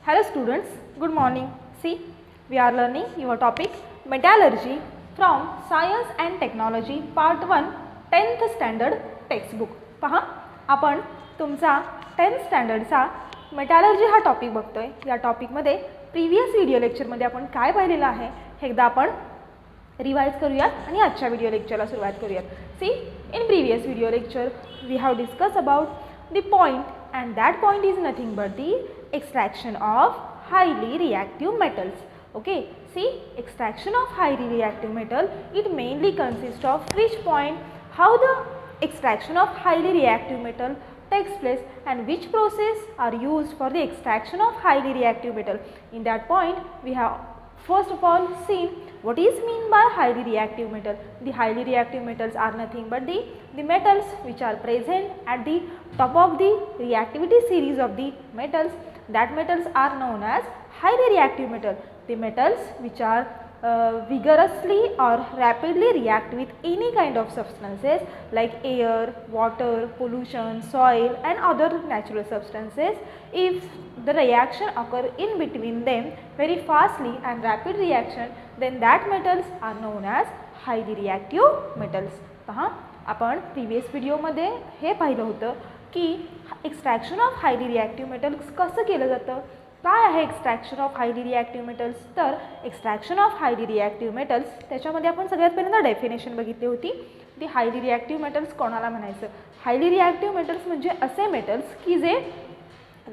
Hello students, good morning. See, we are learning your topic metallurgy from Science and Technology Part 1 10th Standard Textbook. पहा, आपण तुमचा 10th स्टँडर्डचा मेटॅलर्जी हा topic बघतोय. या टॉपिकमध्ये previous video लेक्चरमध्ये आपण काय पाहिलेलं आहे हे एकदा आपण रिवाइज करूयात आणि आजच्या व्हिडिओ लेक्चरला सुरुवात करूयात. See, in previous video lecture we have discuss about the point and that point is nothing but the extraction of highly reactive metals. Okay, see, extraction of highly reactive metal, it mainly consists of which point, how the extraction of highly reactive metal takes place and which process are used for the extraction of highly reactive metal. In that point we have first of all seen what is mean by highly reactive metal. The highly reactive metals are nothing but the metals which are present at the top of the reactivity series of the metals. That metals are known as highly reactive metal. The metals which are vigorously or rapidly react with any kind of substances like air, water, pollution, soil and other natural substances. If the reaction occur in between them very fastly and rapid reaction, then that metals are known as highly reactive metals. पहा, आपण previous व्हिडिओमध्ये हे पाहिलं होतं की extraction of highly reactive metals कसं केलं जातं. काय आहे extraction of highly reactive metals? तर extraction of highly reactive metals त्याच्यामध्ये आपण सगळ्यात पहिल्यांदा डेफिनेशन बघितली होती. ती हायली रिॲक्टिव्ह मेटल्स कोणाला म्हणायचं? हायली रिॲक्टिव्ह मेटल्स म्हणजे असे मेटल्स की जे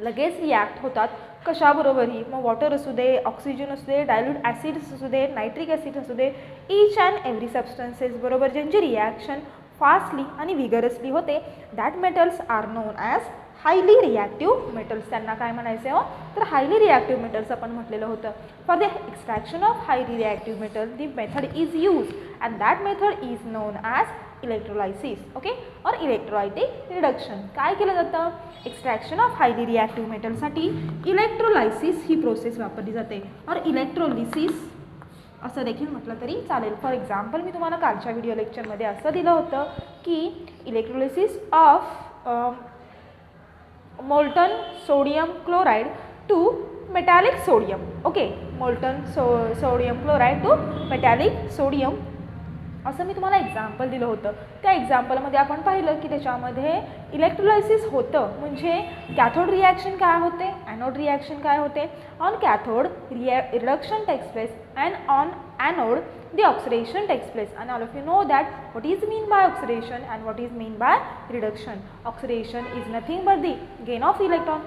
लगेच रिॲक्ट होतात कशाबरोबरही, मग वॉटर असू दे, ऑक्सिजन असू दे, डायल्यूट ॲसिड्स असू दे, नायट्रिक ॲसिड असू दे, ईच अँड एव्हरी सबस्टन्सेस बरोबर ज्यांची रिॲक्शन फास्टली आणि विगरसली होते, that metals are known as highly reactive metals. त्यांना काय म्हणायचे हो? तर हायली रिॲक्टिव्ह मेटल्स आपण म्हटलेलं होतं. For the extraction of highly reactive metal the method is use and that method is known as electrolysis. Okay, or electrolytic reduction. काय केलं जातं? एक्स्ट्रॅक्शन ऑफ हायली रिॲक्टिव्ह मेटलसाठी इलेक्ट्रोलायसिस ही प्रोसेस वापरली जाते और इलेक्ट्रोलिसिस असं देखील म्हटलं तरी चालेल. फॉर एक्झाम्पल मी तुम्हाला कालच्या व्हिडिओ लेक्चरमध्ये असं दिलं होतं की electrolysis of molten sodium chloride to metallic sodium. Okay, molten sodium chloride to metallic sodium असं मी तुम्हाला एक्झाम्पल दिलं होतं. त्या एक्झाम्पलमध्ये आपण पाहिलं की त्याच्यामध्ये इलेक्ट्रोलायसिस होतं म्हणजे कॅथोड रिॲक्शन काय होते, ॲनोड रिॲक्शन काय होते. On cathode reduction takes place and on anode the oxidation takes place, and all of you know that what is mean by oxidation and what is mean by reduction. Oxidation is nothing but the gain of electron,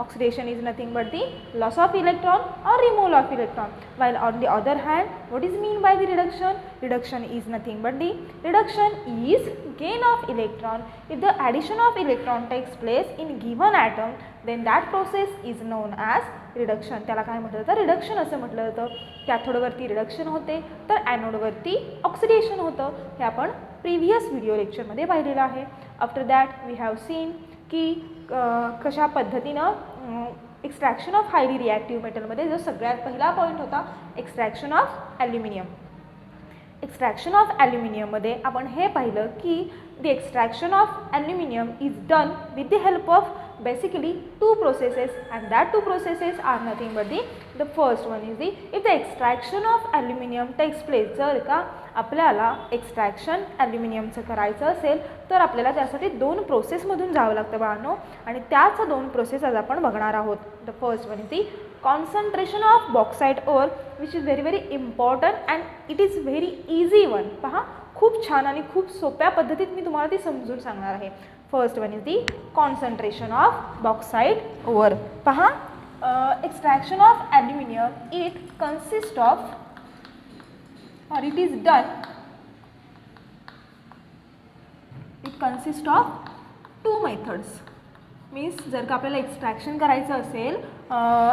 oxidation is nothing but the loss of electron or removal of electron, while on the other hand what is mean by the reduction? Reduction is nothing but the reduction is gain of electron. If the addition of electron takes place in given atom, then that process is known as reduction. त्याला काय म्हटलं जातं? Reduction असं म्हटलं जातं. कॅथोडवरती reduction होते तर ॲनोडवरती oxidation होतं. हे आपण प्रीवियस व्हिडिओ लेक्चरमध्ये पाहिलेलं आहे. After that we have seen की कशा पद्धतीनं एक्स्ट्रॅक्शन ऑफ हायली रिॲक्टिव्ह मेटलमध्ये जो सगळ्यात पहिला पॉईंट होता extraction of aluminium. Extraction of ॲल्युमिनियममध्ये आपण हे पाहिलं की the extraction of aluminium is done with the help of basically two processes, and that two processes are nothing but the first one is if the extraction of aluminium takes place. जर का आपल्याला extraction ॲल्युमिनियमचं करायचं असेल तर आपल्याला त्यासाठी दोन प्रोसेसमधून जावं लागतं बाळांनो, आणि त्याच दोन प्रोसेस आज आपण बघणार आहोत. The first one is the concentration of bauxite ore which is very very important and it is very easy one. पहा, खूप छान आणि खूप सोप्या पद्धतीत मी तुम्हाला ती समजून सांगणार आहे. First one is the concentration of bauxite ore. पहा, extraction of aluminium it consist of or it is done, it consists of two methods. Means जर का आपल्याला एक्स्ट्रॅक्शन करायचं असेल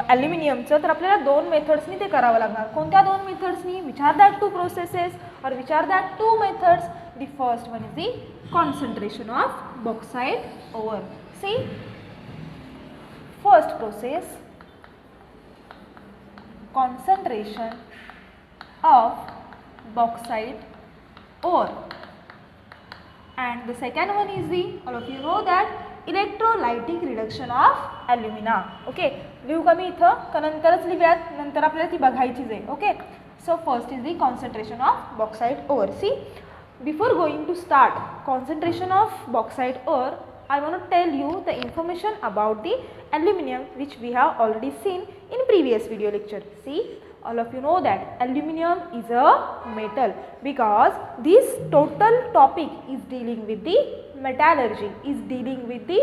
ॲल्युमिनियमचं तर आपल्याला दोन मेथड्सनी ते करावं लागणार. कोणत्या दोन मेथड्सनी? Which are that two processes or which are that two methods? The first one is the concentration of bauxite ore. See, first process concentration of bauxite ore. and the second one is the, all of you know that, electrolytic reduction of alumina. Okay, लिहू का मी इथं का नंतरच लिहूयात, नंतर आपल्याला ती बघायचीच आहे. Okay, so first is the concentration of bauxite ore. See, before going to start concentration of bauxite ore, I want to tell you the information about the aluminum which we have already seen in previous video lecture. See, all of you know that aluminum is a metal because this total topic is dealing with the metallurgy, is dealing with the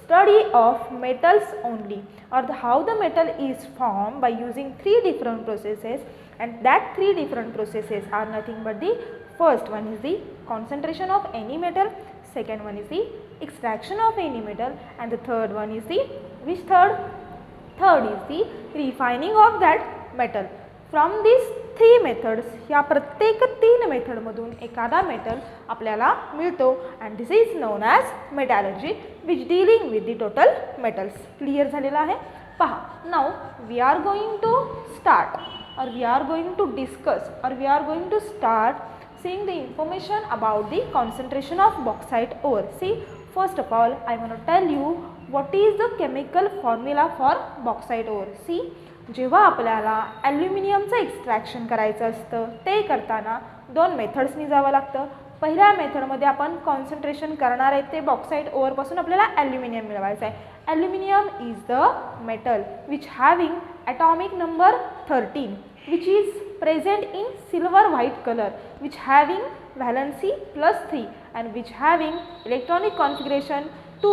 study of metals only, or how the metal is formed by using three different processes, and that three different processes are nothing but the first one is the concentration of any metal, second one is the extraction of any metal, and the third one is the, which third? Third is the refining of that metal. From these three methods, या प्रत्येक तीन मेथडमधून एखादा metal आपल्याला मिळतो, and this is known as metallurgy which dealing with the total metals. Clear झालेला आहे? पहा, now we are going to start, or we are going to discuss, or we are going to start seeing the information about the concentration of bauxite ore. See, first of all I want to tell you what is the chemical formula for bauxite ore. See, जेव्हा आपल्याला ॲल्युमिनियमचं extraction करायचं असतं ते करताना दोन मेथड्सनी जावं लागतं. पहिल्या मेथडमध्ये आपण कॉन्सन्ट्रेशन करणार आहे ते बॉक्साइट ओअरपासून आपल्याला ॲल्युमिनियम मिळवायचं आहे. Aluminium is the metal which having atomic number 13 which is present in silver white color, which having valency +3 and which having electronic configuration 2,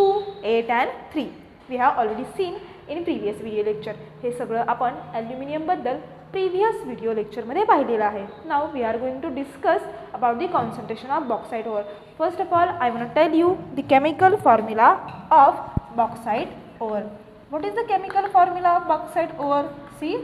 8 and 3. We have already seen in previous video lecture. हे सगळं आपण aluminium बद्दल previous video लेक्चरमध्ये पाहिलेलं आहे. Now we are going to discuss about the concentration of bauxite ore. First of all I want to tell you the chemical formula of bauxite ore. What is the chemical formula of bauxite ore? See,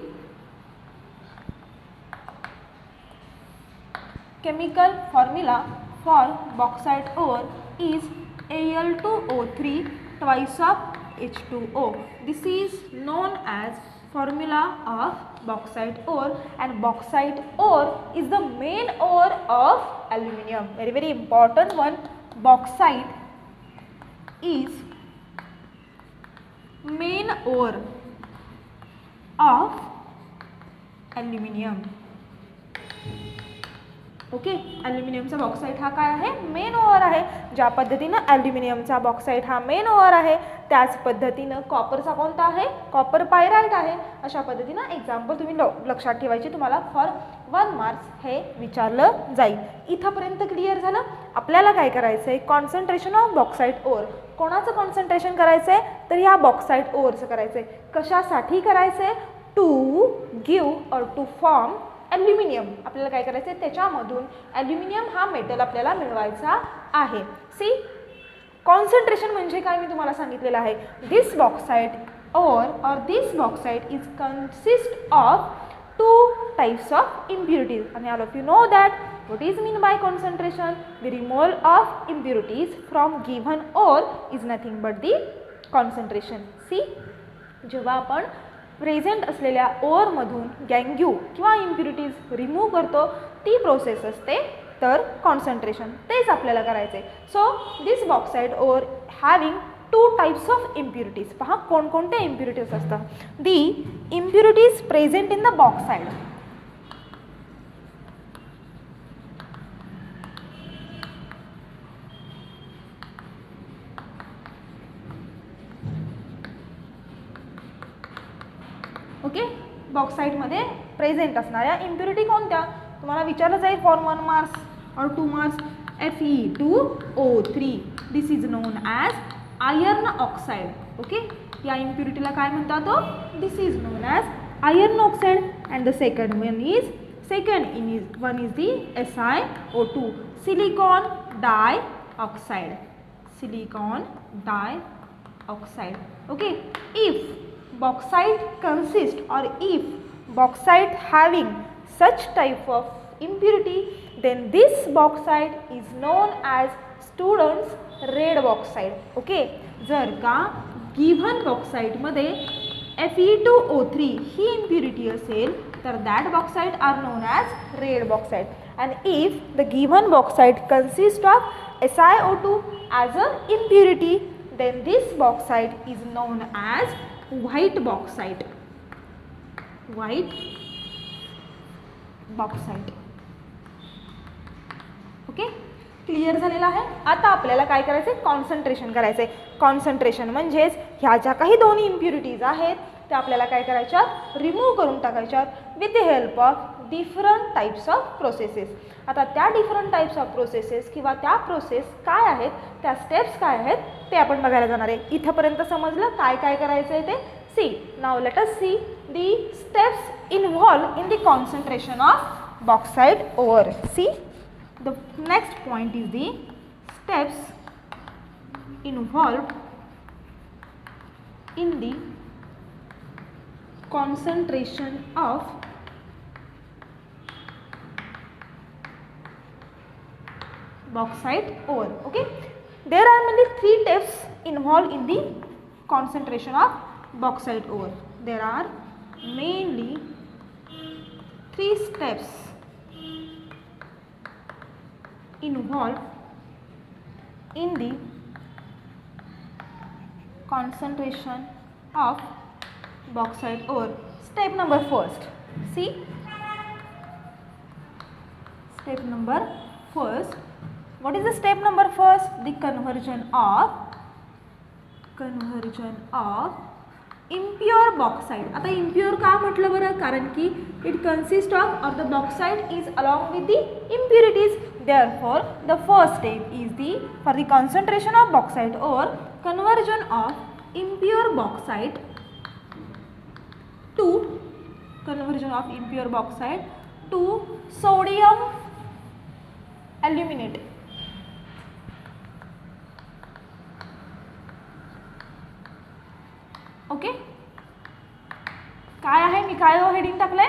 chemical formula for bauxite ore is Al2O3 twice of H2O. This is known as formula of bauxite ore, and bauxite ore is the main ore of aluminium. Very very important one. Bauxite is main ore of aluminium. Okay, ॲल्युमिनियमचा bauxite हा काय आहे? Main ओअर आहे. ज्या पद्धतीनं ॲल्युमिनियमचा bauxite हा main ओअर आहे त्याच पद्धतीनं कॉपरचा कोणता आहे? कॉपर पायराईट आहे. अशा पद्धतीनं एक्झाम्पल तुम्ही लक्षात ठेवायचे, तुम्हाला फॉर 1 मार्क्स हे विचारलं जाईल. इथंपर्यंत क्लिअर झालं? आपल्याला काय करायचं आहे? Concentration of bauxite ओअर. कोणाचं कॉन्सन्ट्रेशन करायचं आहे? तर ह्या बॉक्साइट ओअरचं करायचं आहे. कशासाठी करायचं आहे? टू गिव्ह और टू फॉर्म ॲल्युमिनियम. आपल्याला काय करायचं आहे? त्याच्यामधून ॲल्युमिनियम हा मेटल आपल्याला मिळवायचा आहे. सी, कॉन्सन्ट्रेशन म्हणजे काय मी तुम्हाला सांगितलेलं आहे. This bauxite ore this bauxite is consist of 2 types of impurities. आणि all of you know that what is mean by concentration? The removal of impurities from given ore is nothing but the concentration. See, जेव्हा आपण present असलेल्या ओअरमधून गँग्यू किंवा impurities remove करतो ती process असते तर concentration. तेच आपल्याला करायचं आहे. So this bauxite ore having 2 types of impurities. पहा कोणकोणते इम्प्युरिटीज असतात? The impurities present in the bauxite. Okay, बॉक्साइटमध्ये प्रेझेंट असणाऱ्या इम्प्युरिटी कोणत्या? तुम्हाला विचारलं जाईल for 1 marks or 2 marks. Fe2O3. This is known as iron oxide. Okay, या इम्प्युरिटीला काय म्हणतात? This is known as iron oxide. And the second one is the SiO2, silicon dioxide. Silicon dioxide. Okay, if bauxite consists, or if bauxite having such type of impurity, then this bauxite is known as students red bauxite. Okay, जर का given बॉक्साइटमध्ये Fe2O3 ही impurity असेल तर that bauxite are known as red bauxite. and if the given bauxite consists of SiO2 as an impurity, then this bauxite is known as white bauxite. White bauxite. Okay, clear झालेला आहे. आता आपल्याला काय करायचं आहे, concentration करायचं आहे. Concentration म्हणजेच ह्या ज्या काही दोन इम्प्युरिटीज आहेत त्या आपल्याला काय करायच्यात, रिमूव्ह करून टाकायच्यात with the help of different types of processes. आता त्या डिफरंट टाईप्स ऑफ प्रोसेसेस किंवा त्या प्रोसेस काय आहेत, त्या स्टेप्स काय आहेत ते आपण बघायला जाणार आहे. इथंपर्यंत समजलं काय काय करायचं आहे ते. See, now let us see the steps involve in the concentration of bauxite ore. See, the next point is the steps involved in the concentration of bauxite ore. Okay, there are mainly three steps involved in the concentration of bauxite ore. There are mainly three steps involved in the concentration of bauxite ore. Step number first. See, step number first. What is the step number first? The conversion of impure bauxite. आता impure का म्हटलं बरं, कारण की it consists of the bauxite is along with the impurities. Therefore, the first step is the for the concentration of bauxite or conversion of impure bauxite to sodium aluminate. Okay, काय आहे, मी काय heading टाकलंय,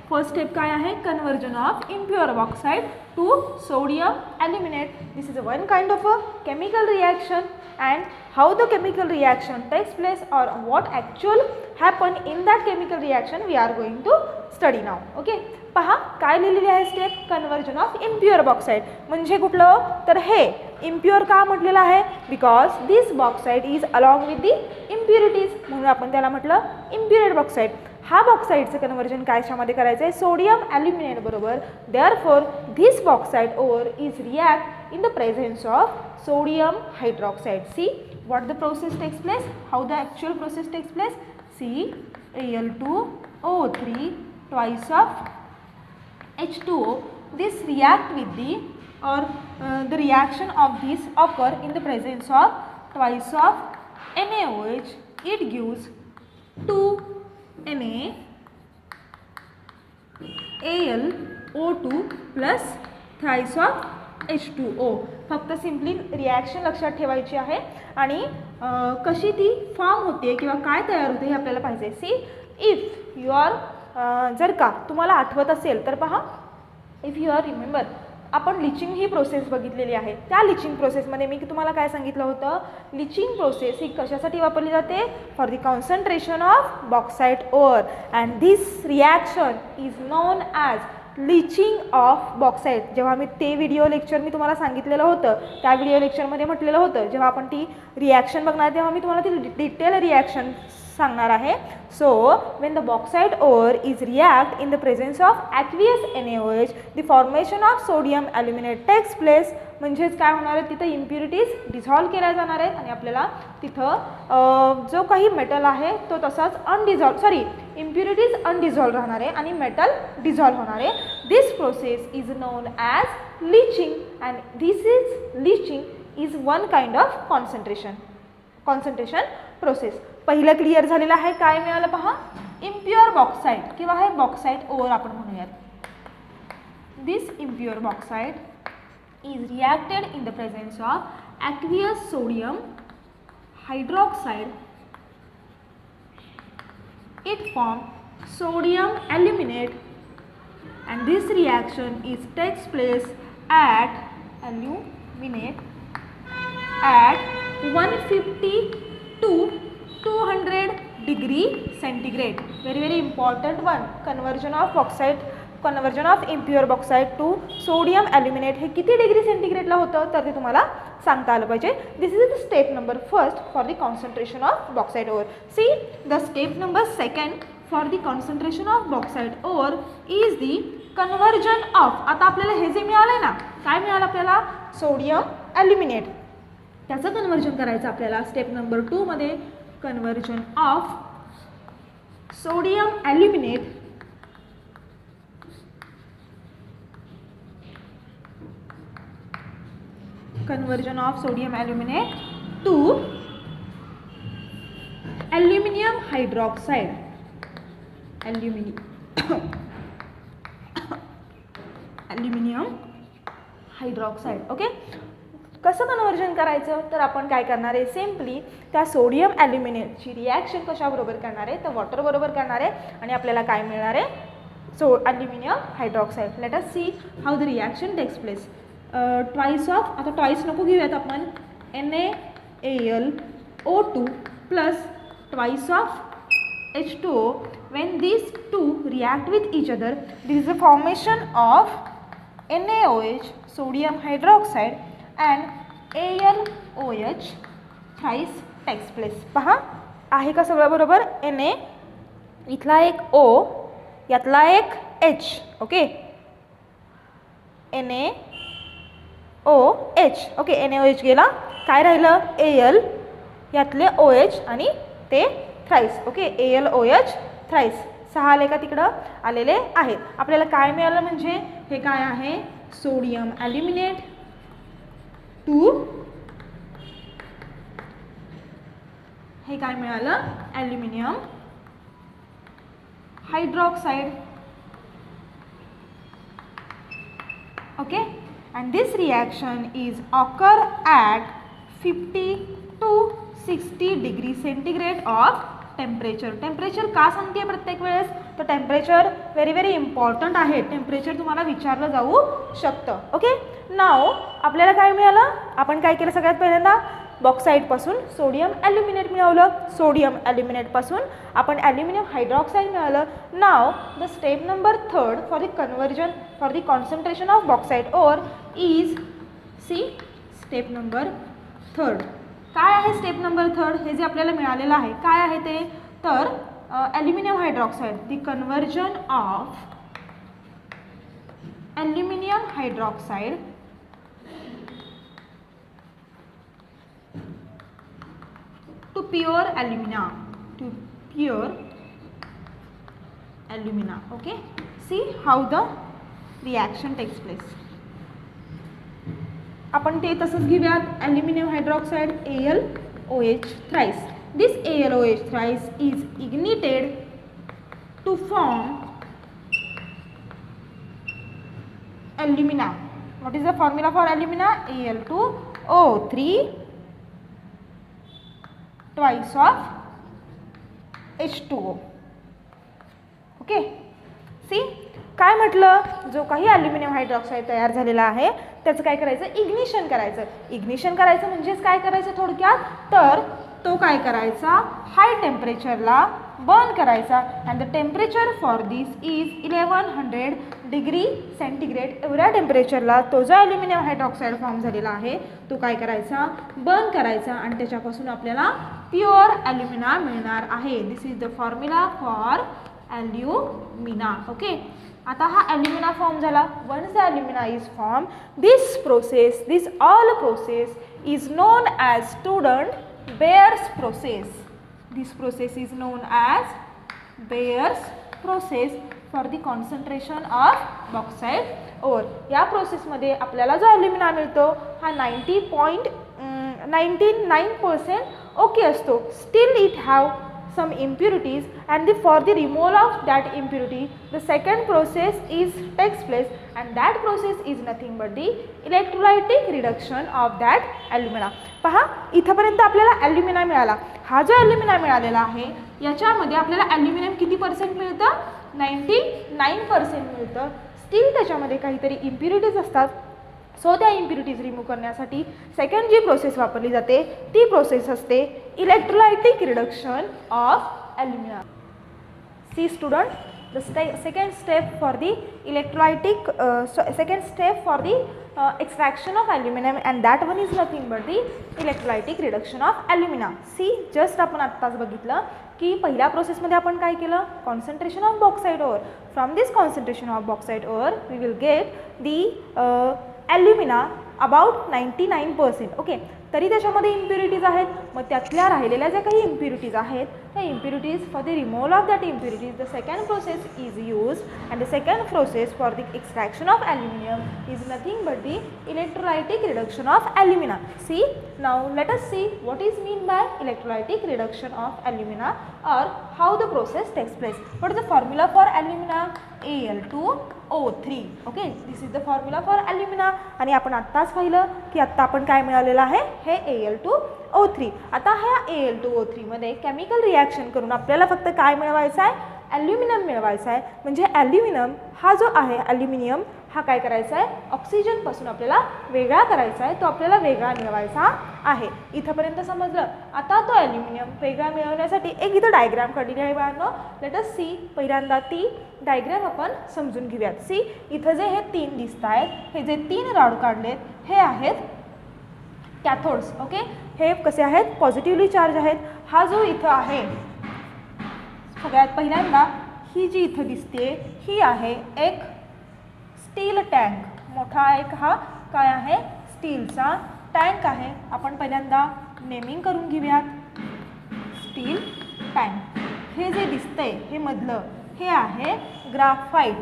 first step काय आहे, conversion of impure bauxite to sodium aluminate. This is one kind of a chemical reaction, and how the chemical reaction takes place or what actual happen in that chemical reaction we are going to study now. Okay, पहा काय लिहिलेली आहे step, conversion of impure bauxite. म्हणजे कुठलं, तर हे impure का म्हटलेलं आहे, because this bauxite is along with the impurities, म्हणून आपण त्याला म्हटलं इम्प्युरेट बॉक्साइट. हा बॉक्साइटचं कन्वर्जन कायच्यामध्ये करायचं आहे, सोडियम ॲल्युमिनेट बरोबर. Therefore this bauxite ore is react in the presence of sodium hydroxide. See what the process takes place, how the actual process takes place. See, Al2O3 twice of H2O. This react with the reaction of this occur in the presence of twice of NaOH. It gives 2Na Al2O plus thrice of H2O. फक्त simply reaction लक्षात ठेवायची आहे आणि कशी ती form होते किंवा काय तयार होते हे आपल्याला पाहिजे. सी, इफ यू आर जर का तुम्हाला आठवत असेल तर पहा, इफ यू आर रिमेंबर, आपण लिचिंग ही प्रोसेस बघितलेली आहे. त्या लिचिंग प्रोसेसमध्ये मी तुम्हाला काय सांगितलं होतं, लिचिंग प्रोसेस ही कशासाठी वापरली जाते, for the concentration of bauxite or, and this reaction is known as leaching of bauxite. जेव्हा मी ते व्हिडिओ लेक्चर मी तुम्हाला सांगितलेलं होतं, त्या व्हिडिओ लेक्चरमध्ये म्हटलेलं होतं, जेव्हा आपण ती रिॲक्शन बघणार तेव्हा मी तुम्हाला ती डिटेल रिॲक्शन सांगणार आहे. So when the bauxite ore is react in the presence of aqueous NaOH, the formation of sodium aluminate takes place. म्हणजेच काय होणार आहे, तिथं इम्प्युरिटीज डिझॉल्व केल्या जाणार आहेत आणि आपल्याला तिथं जो काही मेटल आहे तो तसाच इम्प्युरिटीज अनडिझॉल्व राहणार आहे आणि मेटल डिझॉल्व होणार आहे. This process is known as leaching, and this leaching is one kind of concentration process. पहिलं क्लिअर झालेलं आहे, काय मिळालं पहा, इम्प्युअर बॉक्साइट किंवा हे बॉक्साइट ओर आपण म्हणूयात. This impure bauxite is reacted in the presence of aqueous sodium hydroxide. It forms sodium aluminate, and this reaction takes place at 150 to 200 degree centigrade. Very important one. Conversion of bauxite conversion of impure bauxite to sodium aluminate हे किती degree सेंटीग्रेडला होतं तर ते तुम्हाला सांगता आलं पाहिजे. This is the step number first for the concentration of bauxite ore. See the step number second for the concentration of bauxite ore is the conversion of. आता आपल्याला हे जे मिळालं आहे ना, काय मिळालं आपल्याला, सोडियम ॲल्युमिनेट, त्याचं कन्वर्जन करायचं आपल्याला स्टेप नंबर 2 मध्ये. Conversion of sodium aluminate conversion of sodium aluminate to aluminum hydroxide. Aluminum hydroxide. Okay, कसं कन्वर्जन करायचं तर आपण काय करणार आहे, सिम्पली त्या सोडियम ॲल्युमिनेटची रिॲक्शन कशाबरोबर करणार आहे तर वॉटर बरोबर करणार आहे आणि आपल्याला काय मिळणार आहे, so aluminium hydroxide. Let us see how the reaction takes place. Twice of, आता ट्वाइस नको घेऊयात आपण, NaAlO2 plus twice of H2O. when these two react with each other there is a formation of NaOH sodium hydroxide and AlOH thrice takes place. पहा आहे का सगळं बरोबर. Na इथला एक O यातला एक H. Okay, NaOH. Okay, NaOH गेला, काय राहिलं Al यातले OH आणि ते थ्राईस. Okay, AlOH thrice. 6 आले का तिकडं आलेले आहेत. आपल्याला काय मिळालं म्हणजे हे काय आहे, सोडियम ॲल्युमिनेट टू, हे काय मिळालं, aluminium hydroxide. Okay, and this reaction is occur at 50 to 60 degree centigrade of temperature. Temperature का सांगते प्रत्येक वेळेस तर टेम्परेचर व्हेरी इम्पॉर्टंट आहे. टेम्परेचर तुम्हाला विचारलं जाऊ शकतं. ओके, नाव आपल्याला काय मिळालं, आपण काय केलं सगळ्यात पहिल्यांदा बॉक्साईडपासून सोडियम ॲल्युमिनेट मिळवलं, सोडियम ॲल्युमिनेटपासून आपण ॲल्युमिनियम हायड्रॉक्साईड मिळालं. Now the step number 3 for the conversion for the concentration of bauxite ore is see step number 3. काय आहे स्टेप नंबर 3 हे जे आपल्याला मिळालेलं आहे काय आहे ते तर aluminium hydroxide. The conversion of aluminium hydroxide to pure alumina, to pure alumina. Okay, see how the reaction takes place. आपण ते तसंच घेऊयात, aluminium hydroxide AlOH thrice. This AlOH thrice is ignited to form alumina. What is the formula for alumina? Al2O3 twice of H2O. Okay, see काय म्हटलं, जो काही aluminium hydroxide तयार झालेला आहे त्याचं काय करायचं, इग्निशन करायचं. इग्निशन करायचं म्हणजेच काय करायचं थोडक्यात तर तो काय करायचा, हाय टेम्परेचरला बर्न करायचा. And the temperature for this is 1100 degree centigrade. एवढ्या टेम्परेचरला तो जो ॲल्युमिनियम हायड्रॉक्साईड फॉर्म झालेला आहे तो काय करायचा, बर्न करायचा आणि त्याच्यापासून आपल्याला प्युअर ॲल्युमिना मिळणार आहे. This is the formula for alumina. Okay, आता हा ॲल्युमिना फॉर्म झाला. Once the alumina is form this process, this all process is known as student Bayer's process. This process is known as Bayer's process for the concentration of bauxite ore. या प्रोसेसमध्ये आपल्याला जो ॲल्युमिना मिळतो हा 99% okay असतो. Still it have some impurities and for the removal of that impurity the second process takes place and that process is nothing but the electrolytic reduction of that alumina. पहा इथपर्यंत आपल्याला ॲल्युमिना मिळाला. हा जो ॲल्युमिना मिळालेला आहे याच्यामध्ये आपल्याला ॲल्युमिनियम किती पर्सेंट मिळतं, 99% मिळतं. स्टील त्याच्यामध्ये काहीतरी इम्प्युरिटीज असतात. सो त्या इम्प्युरिटीज रिमूव्ह करण्यासाठी सेकंड जी प्रोसेस वापरली जाते ती प्रोसेस असते electrolytic reduction of alumina. See student, The second step for the electrolytic second step for the extraction of aluminum, and that one is nothing but the electrolytic reduction of alumina. See, just आपण आत्ताच बघितलं की पहिल्या प्रोसेसमध्ये आपण काय केलं, concentration of bauxite ore. From this concentration of bauxite ore we will get the alumina about 99%. Okay, तरी त्याच्यामध्ये इम्प्युरिटीज आहेत. मग त्यातल्या राहिलेल्या ज्या काही इम्प्युरिटीज आहेत त्या impurities for the removal of that impurities the second process is use, and the second process for the extraction of aluminium is nothing but the electrolytic reduction of alumina. See, now let us see what is mean by electrolytic reduction of alumina or how the process takes place. What is the formula for alumina? Al2O3. okay, this is the formula for alumina. आणि आपण आत्ताच पाहिलं की आत्ता आपण काय मिळालेलं आहे, हे Al2O3. आता ह्या Al2O3 मध्ये केमिकल रिॲक्शन करून आपल्याला फक्त काय मिळवायचं आहे, ॲल्युमिनियम मिळवायचं आहे. म्हणजे ॲल्युमिनियम हा जो आहे, ॲल्युमिनियम हा काय करायचा आहे, ऑक्सिजनपासून आपल्याला वेगळा करायचा आहे, तो आपल्याला वेगळा मिळवायचा आहे. इथंपर्यंत समजलं. आता तो ॲल्युमिनियम वेगळा मिळवण्यासाठी एक इथं डायग्राम काढलेली आहे बाळांनो. लेट अस सी, पहिल्यांदा ती डायग्राम आपण समजून घेऊयात. सी, इथं जे हे 3 दिसत आहेत, हे जे 3 रॉड काढलेत हे आहेत कॅथोड्स. ओके, हे कसे आहेत, पॉझिटिव्हली चार्ज आहेत. हा जो इथं आहे, सगळ्यात पहिल्यांदा ही जी इथं दिसते ही आहे एक स्टील टँक. मोठा एक हा काय आहे, स्टीलचा टँक आहे. आपण पहिल्यांदा नेमिंग करून घेऊयात, स्टील टँक. हे जे दिसतंय हे मधलं हे आहे ग्राफाईट.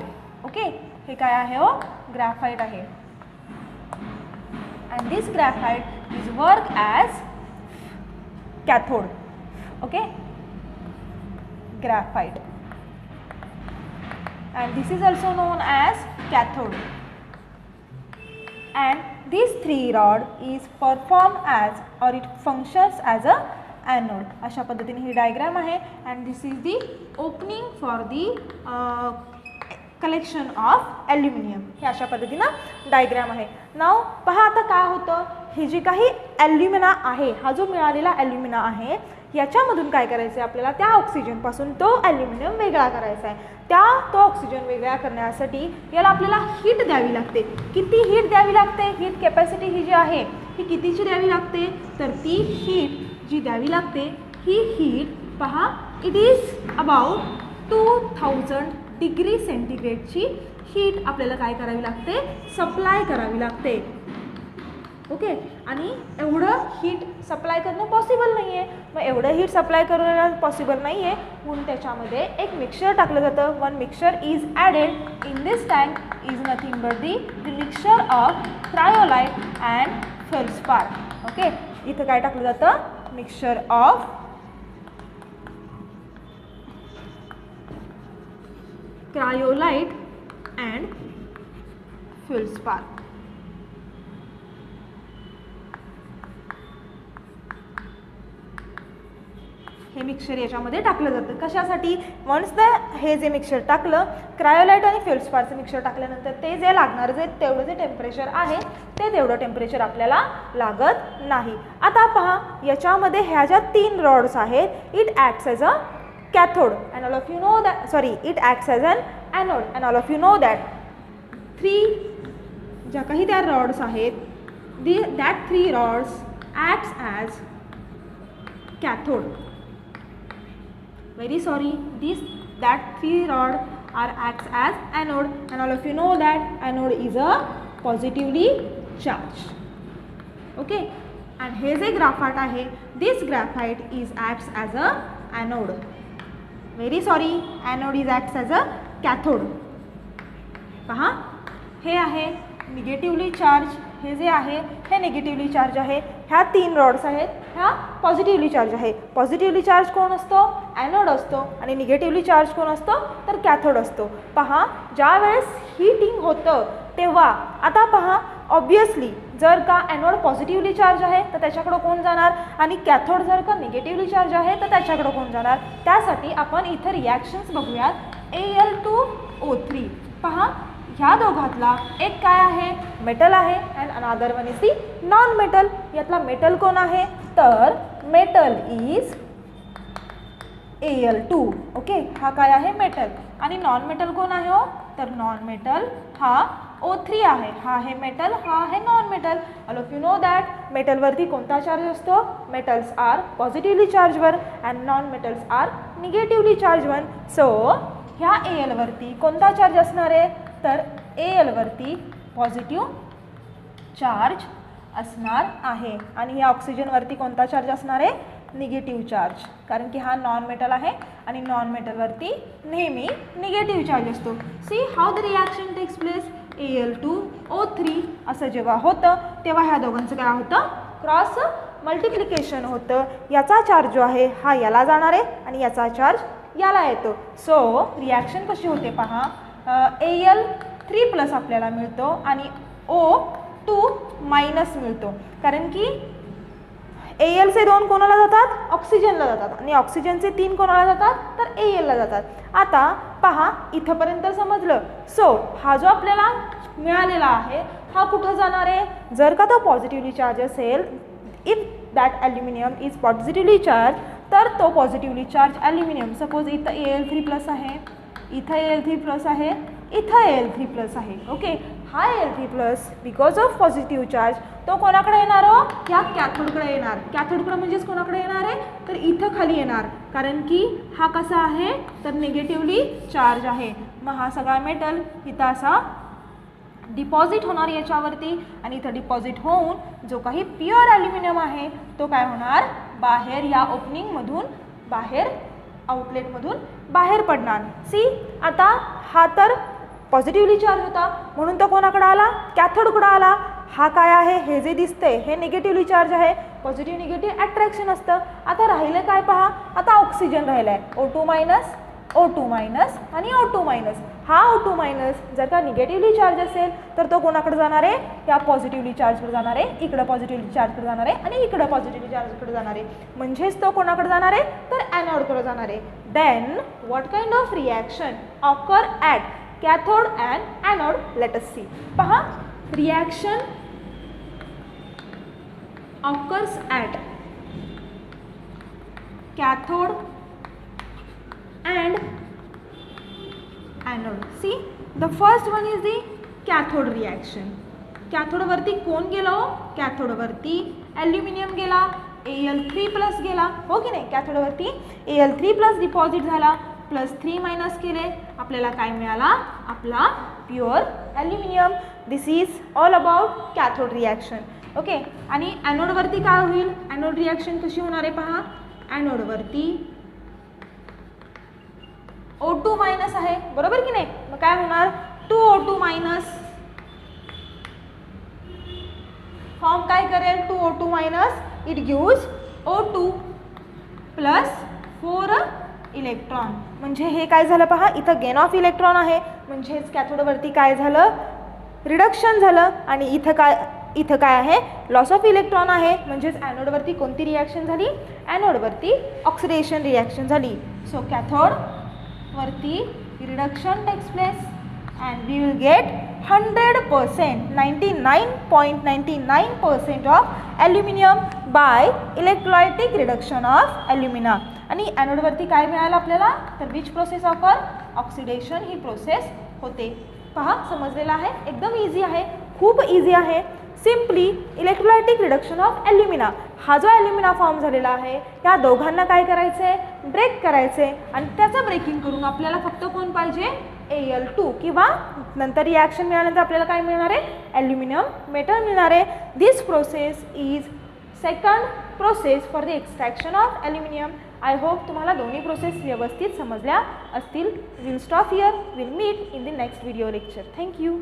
ओके, हे काय आहे हो, ग्राफाईट आहे. And this graphite is work as cathode. Okay, graphite, and this is also known as cathode, and this 3 rod is perform as or it functions as a anode. अशा पद्धतीने ही diagram आहे. and this is the opening for the collection of aluminium. हे अशा पद्धतीनं diagram आहे. नाव पहा, आता काय होतं, ही जी काही ॲल्युमिना आहे, हा जो मिळालेला ॲल्युमिना आहे याच्यामधून काय करायचं आहे आपल्याला, त्या ऑक्सिजनपासून तो ॲल्युमिनियम वेगळा करायचा आहे. तो ऑक्सिजन वेगळा करण्यासाठी याला आपल्याला हीट द्यावी लागते. किती हीट द्यावी लागते, हीट कॅपॅसिटी ही जी आहे ही कितीची द्यावी लागते, तर ती हीट जी द्यावी लागते ही हीट पहा, इट इज अबाउट 2000 डिग्री सेंटीग्रेडची हीट आपल्याला काय करावी लागते, सप्लाय करावी लागते. ओके, आणि एवढं हीट सप्लाय करणं पॉसिबल नाही आहे. मग एवढं हीट सप्लाय करणं पॉसिबल नाही आहे म्हणून त्याच्यामध्ये एक मिक्सचर टाकलं जातं. One mixture is added in this tank is nothing but the mixture of cryolite and feldspar. Okay, इथं काय टाकलं जातं, mixture of cryolite and feldspar. हे मिक्सचर याच्यामध्ये टाकलं जातं. कशासाठी, वन्स हे जे मिक्सचर टाकलं, क्रायोलाइट आणि फेल्सपारचं मिक्सचर टाकल्यानंतर ते जे लागणारं जे तेवढं जे टेम्परेचर आहे ते तेवढं टेम्परेचर आपल्याला लागत नाही. आता पहा, याच्यामध्ये ह्या ज्या 3 रॉड्स आहेत, it acts as a cathode and all of you know that, sorry, it acts as an anode and all of you know that 3 ज्या काही त्या रॉड्स आहेत, that 3 rods acts as cathode. Very sorry, that 3 rod acts as anode, and all of you know that anode is a positively charged. Okay, and हे जे graphite आहे, this graphite is acts as a anode. Very sorry, anode is acts as a cathode. पहा, हे आहे negatively charge, हे जे आहे हे निगेटिव्हली चार्ज आहे. ह्या 3 रॉड्स आहेत, ह्या पॉझिटिव्हली चार्ज आहे. पॉझिटिव्हली चार्ज कोण असतो, ॲनोड असतो, आणि निगेटिव्हली चार्ज कोण असतो, तर कॅथोड असतो. पहा, ज्या वेळेस हीटिंग होतं तेव्हा, आता पहा, ऑब्वियसली जर का ॲनोड पॉझिटिव्हली चार्ज आहे तर त्याच्याकडं कोण जाणार, आणि कॅथोड जर का निगेटिव्हली चार्ज आहे तर त्याच्याकडं कोण जाणार. त्यासाठी आपण इथं रिॲक्शन्स बघूयात. Al2O3. पहा, ह्या दोघातला एक काय आहे, मेटल आहे, and another one is the non metal. यातला मेटल कोण आहे, तर मेटल इज Al2. ओके, हा काय आहे, मेटल. आणि नॉन मेटल कोण आहे हो, तर नॉन मेटल हा O3 आहे. हा आहे मेटल, हा आहे non metal. All of you know that मेटलवरती कोणता चार्ज असतो, metals are positively charge one and non metals are negatively charge one. So ह्या Al वरती कोणता चार्ज असणार आहे, तर Al वरती पॉझिटिव्ह चार्ज असणार आहे आणि ह्या ऑक्सिजनवरती कोणता चार्ज असणार आहे, निगेटिव्ह चार्ज, कारण की हा नॉन मेटल आहे आणि नॉन मेटलवरती नेहमी निगेटिव्ह चार्ज असतो. See how the reaction takes place, Al2O3 असं जेव्हा होतं तेव्हा ह्या दोघांचं काय होतं, क्रॉस मल्टिप्लिकेशन होतं. याचा चार्ज जो आहे हा याला जाणार आहे आणि याचा चार्ज याला येतो. सो रिॲक्शन कशी होते पहा, Al3+ आपल्याला मिळतो आणि O2- मिळतो, कारण की Alचे 2 कोणाला जातात, ऑक्सिजनला जातात आणि ऑक्सिजनचे 3 कोणाला जातात, तर Alला जातात. आता पहा इथंपर्यंत समजलं. सो हा जो आपल्याला मिळालेला आहे हा कुठं जाणार आहे, जर का तो पॉझिटिव्हली चार्ज असेल, if that aluminium is positively charge, तर तो पॉझिटिव्हली चार्ज ॲल्युमिनियम, सपोज इथं Al3+ आहे, इथं Al3+ आहे, इथं Al3+ आहे. ओके, हा Al3+ because of positive charge तो कोणाकडे येणार हो, ह्या कॅथोडकडे येणार. कॅथोडकडे म्हणजेच कोणाकडे येणार आहे, तर इथं खाली येणार, कारण की हा कसा आहे, तर निगेटिव्हली चार्ज आहे. मग हा सगळा मेटल इथं असा डिपॉझिट होणार याच्यावरती आणि इथं डिपॉझिट होऊन जो काही प्युअर ॲल्युमिनियम आहे तो काय होणार, बाहेर या ओपनिंगमधून बाहेर, आउटलेटमधून बाहेर पडणार. सी आता हा तर पॉझिटिव्हली चार्ज होता म्हणून तो कोणाकडे आला, कॅथोडकडे आला. हा काय आहे, हे जे दिसते हे निगेटिव्हली चार्ज आहे, पॉझिटिव्ह निगेटिव्ह अट्रॅक्शन असतं. आता राहिलं काय पहा, आता ऑक्सिजन राहिलं आहे, O2- आणि O2-. हा O2- जर का निगेटिव्हली चार्ज असेल तर तो कोणाकडे जाणार आहे, या पॉझिटिव्हली चार्जकडे जाणार आहे, इकडं पॉझिटिव्हली चार्जकडे जाणार आहे आणि इकडं पॉझिटिव्हली चार्जकडे जाणार आहे. म्हणजेच तो कोणाकडे जाणार आहे, तर ॲनोडकडे जाणार आहे. Then what kind of reaction occur at cathode and anode, let us see. पहा, reaction occurs at cathode and anode. See, the first one is the cathode reaction. Cathode वरती कोण गेला हो, कॅथोड वरती ॲल्युमिनियम गेला, Al3+ गेला, हो की नाही. कॅथोड वरती Al3+ डिपॉझिट झाला, +3- केले, आपल्याला काय मिळाला, आपला pure aluminium. This is all about cathode reaction. Okay, आणि ॲनोडवरती काय होईल, ॲनोड रिॲक्शन कशी होणार आहे पहा, ॲनोडवरती O2- आहे, बरोबर की नाही. मग काय होणार, 2O2- फॉर्म काय करेल, 2O2- it gives O2 + 4 electron. म्हणजे हे काय झालं पहा, इथं गेन ऑफ इलेक्ट्रॉन आहे, म्हणजेच कॅथोडवरती काय झालं, रिडक्शन झालं आणि इथं काय आहे, लॉस ऑफ इलेक्ट्रॉन आहे. म्हणजेच ॲनोडवरती कोणती रिॲक्शन झाली, ॲनोडवरती ऑक्सिडेशन रिॲक्शन झाली. सो कॅथोडवरती reduction takes place and we will get 100%, 99.99% of aluminium by electrolytic reduction of alumina. आणि ॲनोडवरती काय मिळालं आपल्याला, तर विच प्रोसेस ऑकर, ऑक्सिडेशन ही प्रोसेस होते. पहा, समजलेलं आहे, एकदम इझी आहे, खूप इझी आहे. Simply electrolytic reduction of ॲल्युमिना. हा जो ॲल्युमिना फॉर्म झालेला आहे या दोघांना काय करायचं आहे, ब्रेक करायचं आहे आणि त्याचं ब्रेकिंग करून आपल्याला फक्त कोण पाहिजे, Al2, किंवा नंतर रिॲक्शन मिळाल्यानंतर आपल्याला काय मिळणार आहे, ॲल्युमिनियम मेटल मिळणार आहे. This process is second process for the extraction of aluminium. I hope तुम्हाला दोन्ही प्रोसेस व्यवस्थित समजल्या असतील. Will stop here, will meet in the next video lecture. Thank you.